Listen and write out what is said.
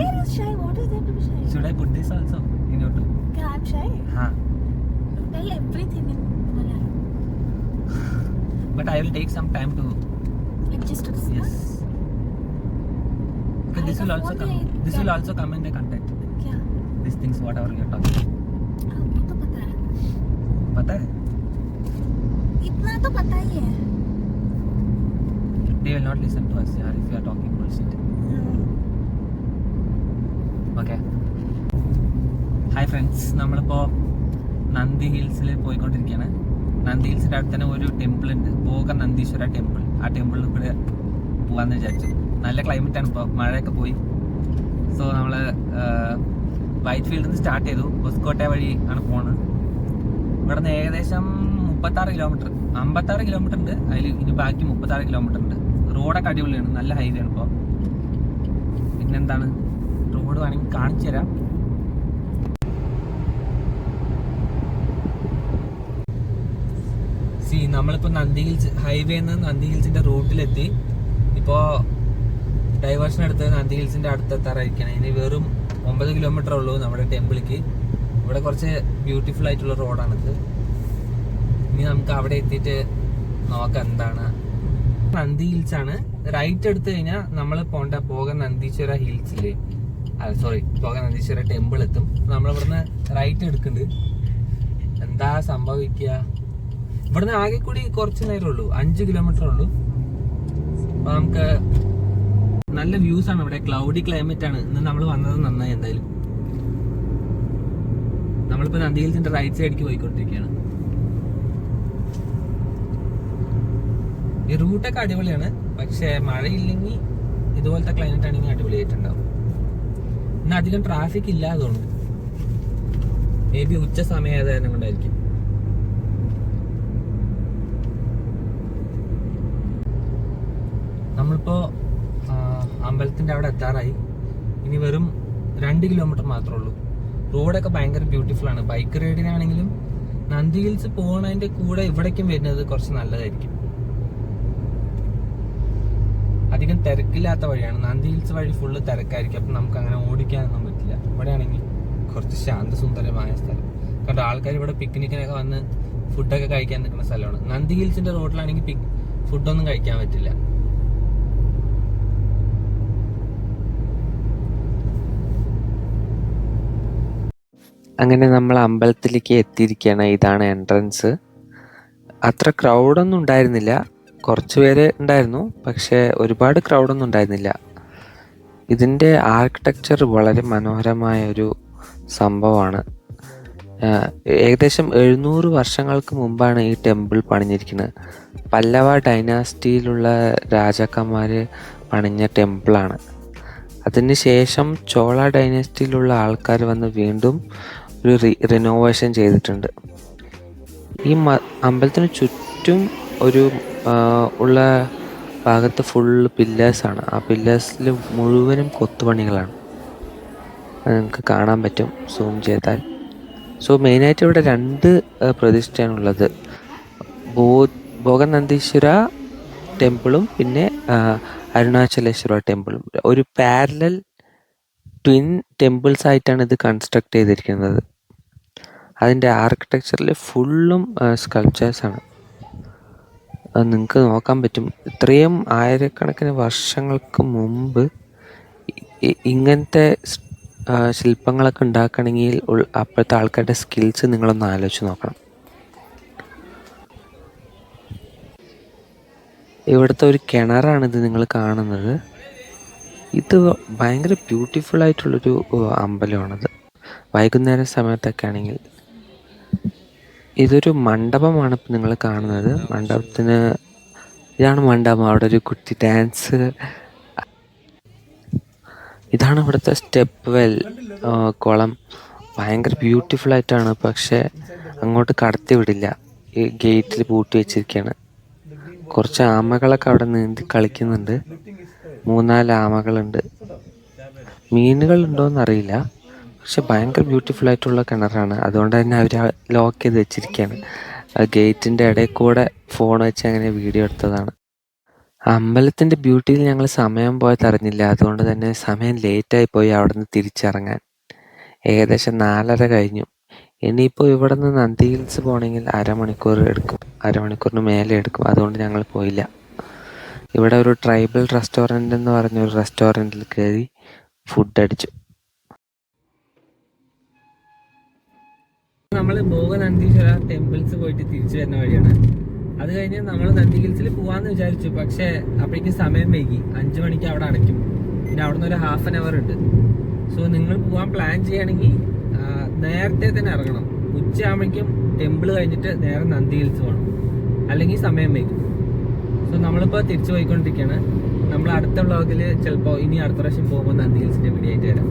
are you shy? What is there to be shy? Should I put this also in your? Yeah, I'm shy. Huh. Tell everything in Malayalam. But I will take some time to. Adjust to this. Yes. Okay, this will also come. This will also come in the content. क्या? These things, whatever you are talking. हाँ, वो तो पता है. पता है? इतना तो पता ही है. They will not listen to us, yaar, if you are talking bullshit. Okay. Hi friends, നമ്മളിപ്പോൾ നന്ദി ഹിൽസിൽ പോയിക്കൊണ്ടിരിക്കുകയാണ്. നന്ദി ഹിൽസിൻ്റെ അടുത്ത് തന്നെ ഒരു ടെമ്പിൾ ഉണ്ട്, ഭോഗ നന്ദീശ്വര ടെമ്പിൾ. ആ ടെമ്പിളിൽ കൂടെ പോകാമെന്ന് വിചാരിച്ചു. നല്ല ക്ലൈമറ്റാണ് ഇപ്പോൾ, മഴയൊക്കെ പോയി. സോ നമ്മൾ വൈറ്റ് ഫീൽഡിൽ നിന്ന് സ്റ്റാർട്ട് ചെയ്തു. ഹൊസ്കോട്ടെ വഴി ആണ് പോകുന്നത്. ഇവിടെ നിന്ന് ഏകദേശം 56 കിലോമീറ്റർ, 56 കിലോമീറ്റർ ഉണ്ട്. അതിൽ ഇനി ബാക്കി 36 കിലോമീറ്റർ ഉണ്ട്. റോഡൊക്കെ അടിപൊളിയാണ്, നല്ല ഹൈവേ ആണ് ഇപ്പോൾ. പിന്നെന്താണ്, റോഡ് വേണമെങ്കിൽ കാണിച്ചു തരാം. നമ്മളിപ്പോൾ നന്ദി ഹിൽസ് ഹൈവേന്ന് നന്ദി ഹിൽസിന്റെ റൂട്ടിലെത്തി. ഇപ്പോൾ ഡൈവേർഷൻ എടുത്ത് നന്ദി ഹിൽസിന്റെ അടുത്തെത്താറായിരിക്കണം. ഇനി വെറും 9 കിലോമീറ്റർ ഉള്ളൂ നമ്മുടെ ടെമ്പിളിലേക്ക്. ഇവിടെ കുറച്ച് ബ്യൂട്ടിഫുൾ ആയിട്ടുള്ള റോഡാണിത്. ഇനി നമുക്ക് അവിടെ എത്തിയിട്ട് നോക്കാം എന്താണ്. നന്ദി ഹിൽസ് ആണ്. റൈറ്റ് എടുത്തു കഴിഞ്ഞാൽ നമ്മൾ പോണ്ട ഭോഗ നന്ദീശ്വര ഹിൽസില്, സോറി, ഭോഗ നന്ദീശ്വര ടെമ്പിൾ എത്തും. നമ്മളിവിടുന്ന് റൈറ്റ് എടുക്കുന്നുണ്ട്. എന്താ സംഭവിക്കുക, ഇവിടുന്ന് ആകെ കൂടി കുറച്ച് നേരം ഉള്ളൂ, 5 കിലോമീറ്റർ ഉള്ളൂ. അപ്പൊ നമുക്ക് നല്ല വ്യൂസ് ആണ് ഇവിടെ. ക്ലൗഡി ക്ലൈമറ്റ് ആണ്. ഇന്ന് നമ്മൾ വന്നത് നന്നായി. എന്തായാലും നമ്മളിപ്പോ നന്ദി ഹിൽസിന്റെ റൈറ്റ് സൈഡിലേക്ക് പോയിക്കൊണ്ടിരിക്കുകയാണ്. ഈ റൂട്ടൊക്കെ അടിപൊളിയാണ്, പക്ഷെ മഴയില്ലെങ്കിൽ ഇതുപോലത്തെ ക്ലൈമറ്റ് ആണെങ്കിൽ അടിപൊളിയായിട്ടുണ്ടാവും. ഇന്ന് അധികം ട്രാഫിക് ഇല്ല, അതുകൊണ്ട് മേ ബി ഉച്ച സമയം കൊണ്ടായിരിക്കും. നമ്മളിപ്പോ അമ്പലത്തിന്റെ അവിടെ എത്താറായി. ഇനി വെറും 2 കിലോമീറ്റർ മാത്രമേ ഉള്ളൂ. റോഡൊക്കെ ഭയങ്കര ബ്യൂട്ടിഫുൾ ആണ്. ബൈക്ക് റൈഡിനാണെങ്കിലും നന്ദി ഹിൽസ് പോകണതിന്റെ കൂടെ ഇവിടേക്കും വരുന്നത് കുറച്ച് നല്ലതായിരിക്കും. അധികം തിരക്കില്ലാത്ത വഴിയാണ്. നന്ദി ഹിൽസ് വഴി ഫുള്ള് തിരക്കായിരിക്കും. അപ്പം നമുക്ക് അങ്ങനെ ഓടിക്കാനൊന്നും പറ്റില്ല. ഇവിടെ ആണെങ്കിൽ കുറച്ച് ശാന്തസുന്ദരമായ സ്ഥലം. കാരണം ആൾക്കാർ ഇവിടെ പിക്നിക്കിനൊക്കെ വന്ന് ഫുഡൊക്കെ കഴിക്കാൻ നിൽക്കുന്ന സ്ഥലമാണ്. നന്ദി ഹിൽസിന്റെ റോഡിലാണെങ്കിൽ ഫുഡൊന്നും കഴിക്കാൻ പറ്റില്ല. അങ്ങനെ നമ്മൾ അമ്പലത്തിലേക്ക് എത്തിയിരിക്കുകയാണ്. ഇതാണ് എൻട്രൻസ്. അത്ര ക്രൗഡൊന്നും ഉണ്ടായിരുന്നില്ല, കുറച്ച് പേര് ഉണ്ടായിരുന്നു, പക്ഷേ ഒരുപാട് ക്രൗഡൊന്നും ഉണ്ടായിരുന്നില്ല. ഇതിൻ്റെ ആർക്കിടെക്ചർ വളരെ മനോഹരമായ ഒരു സംഭവമാണ്. ഏകദേശം 700 വർഷങ്ങൾക്ക് മുമ്പാണ് ഈ ടെമ്പിൾ പണിഞ്ഞിരിക്കുന്നത്. പല്ലവ ഡൈനാസ്റ്റിയിലുള്ള രാജാക്കന്മാർ പണിഞ്ഞ ടെമ്പിളാണ്. അതിനുശേഷം ചോള ഡൈനാസ്റ്റിയിലുള്ള ആൾക്കാർ വന്ന് വീണ്ടും ഒരു റിനോവേഷൻ ചെയ്തിട്ടുണ്ട്. ഈ അമ്പലത്തിന് ചുറ്റും ഒരു ഉള്ള ഭാഗത്ത് ഫുള്ള് പില്ലേഴ്സാണ്. ആ പില്ലേഴ്സിൽ മുഴുവനും കൊത്തുപണികളാണ്. അത് നിങ്ങൾക്ക് കാണാൻ പറ്റും സൂം ചെയ്താൽ. സോ മെയിനായിട്ട് ഇവിടെ 2 പ്രതിഷ്ഠയാണുള്ളത്. ഭോഗനന്ദീശ്വര ടെമ്പിളും പിന്നെ അരുണാചലേശ്വര ടെമ്പിളും. ഒരു പാരലൽ ട്വിൻ ടെമ്പിൾസ് ആയിട്ടാണ് ഇത് കൺസ്ട്രക്ട് ചെയ്തിരിക്കുന്നത്. അതിൻ്റെ ആർക്കിടെക്ചറിൽ ഫുള്ളും സ്കൾപ്ചേഴ്സാണ്. അത് നിങ്ങൾക്ക് നോക്കാൻ പറ്റും. ഇത്രയും ആയിരക്കണക്കിന് വർഷങ്ങൾക്ക് മുമ്പ് ഇങ്ങനത്തെ ശില്പങ്ങളൊക്കെ ഉണ്ടാക്കണമെങ്കിൽ അപ്പോഴത്തെ ആൾക്കാരുടെ സ്കിൽസ് നിങ്ങളൊന്ന് ആലോചിച്ച് നോക്കണം. ഇവിടുത്തെ ഒരു കിണറാണിത് നിങ്ങൾ കാണുന്നത്. ഇത് ഭയങ്കര ബ്യൂട്ടിഫുൾ ആയിട്ടുള്ളൊരു അമ്പലമാണത്. വൈകുന്നേര സമയത്തൊക്കെ ആണെങ്കിൽ ഇതൊരു മണ്ഡപമാണ് ഇപ്പം നിങ്ങൾ കാണുന്നത്. ഇതാണ് മണ്ഡപം. അവിടെ ഒരു കുട്ടി ഡാൻസ്. ഇതാണ് ഇവിടുത്തെ സ്റ്റെപ്പ് വെൽ, കുളം. ഭയങ്കര ബ്യൂട്ടിഫുൾ ആയിട്ടാണ്, പക്ഷെ അങ്ങോട്ട് കടത്തി വിടില്ല. ഈ ഗേറ്റിൽ പൂട്ടി വെച്ചിരിക്കുകയാണ്. കുറച്ച് ആമകളൊക്കെ അവിടെ നീന്തി കളിക്കുന്നുണ്ട്. 3-4 ആമകളുണ്ട്. മീനുകൾ ഉണ്ടോയെന്നറിയില്ല, പക്ഷെ ഭയങ്കര ബ്യൂട്ടിഫുൾ ആയിട്ടുള്ള കിണറാണ്. അതുകൊണ്ട് തന്നെ അവർ ലോക്ക് ചെയ്ത് വെച്ചിരിക്കുകയാണ്. ആ ഗേറ്റിൻ്റെ ഇടയിൽ കൂടെ ഫോൺ വെച്ച് അങ്ങനെ വീഡിയോ എടുത്തതാണ്. അമ്പലത്തിൻ്റെ ബ്യൂട്ടിയിൽ ഞങ്ങൾ സമയം പോയത് അറിഞ്ഞില്ല. അതുകൊണ്ട് തന്നെ സമയം ലേറ്റായി പോയി അവിടുന്ന് തിരിച്ചിറങ്ങാൻ. ഏകദേശം 4:30 കഴിഞ്ഞു. ഇനിയിപ്പോൾ ഇവിടെ നിന്ന് നന്ദി ഹിൽസ് പോകണമെങ്കിൽ അരമണിക്കൂർ എടുക്കും, അരമണിക്കൂറിന് മേലെ എടുക്കും. അതുകൊണ്ട് ഞങ്ങൾ പോയില്ല. ഇവിടെ ഒരു ട്രൈബൽ റെസ്റ്റോറൻ്റ് എന്ന് പറഞ്ഞൊരു റെസ്റ്റോറൻറ്റിൽ കയറി ഫുഡ് അടിച്ചു. നമ്മൾ ഭോഗനന്ദീശ്വര ടെമ്പിൾസ് പോയിട്ട് തിരിച്ചു വരുന്ന വഴിയാണ്. അത് കഴിഞ്ഞ് നമ്മൾ നന്ദി ഹിൽസിൽ പോവാന്ന് വിചാരിച്ചു. പക്ഷേ അപ്പോഴേക്കും സമയം വൈകി. 5 മണിക്ക് അവിടെ അടയ്ക്കും. പിന്നെ അവിടെ നിന്ന് ഒരു ½ ആൻ അവർ ഉണ്ട്. സോ നിങ്ങൾ പോകാൻ പ്ലാൻ ചെയ്യുകയാണെങ്കിൽ നേരത്തെ തന്നെ ഇറങ്ങണം. ഉച്ചയാകുമ്പോഴേക്കും ടെമ്പിൾ കഴിഞ്ഞിട്ട് നേരെ നന്ദി ഹിൽസ് പോകണം, അല്ലെങ്കിൽ സമയം വൈകും. സോ നമ്മളിപ്പോൾ തിരിച്ചു പോയിക്കൊണ്ടിരിക്കുകയാണ്. നമ്മൾ അടുത്ത വ്ളോഗിൽ ചിലപ്പോൾ ഇനി അടുത്ത പ്രാവശ്യം പോകുമ്പോൾ നന്ദി ഹിൽസിൻ്റെ വീഡിയോ ആയിട്ട് വരാം.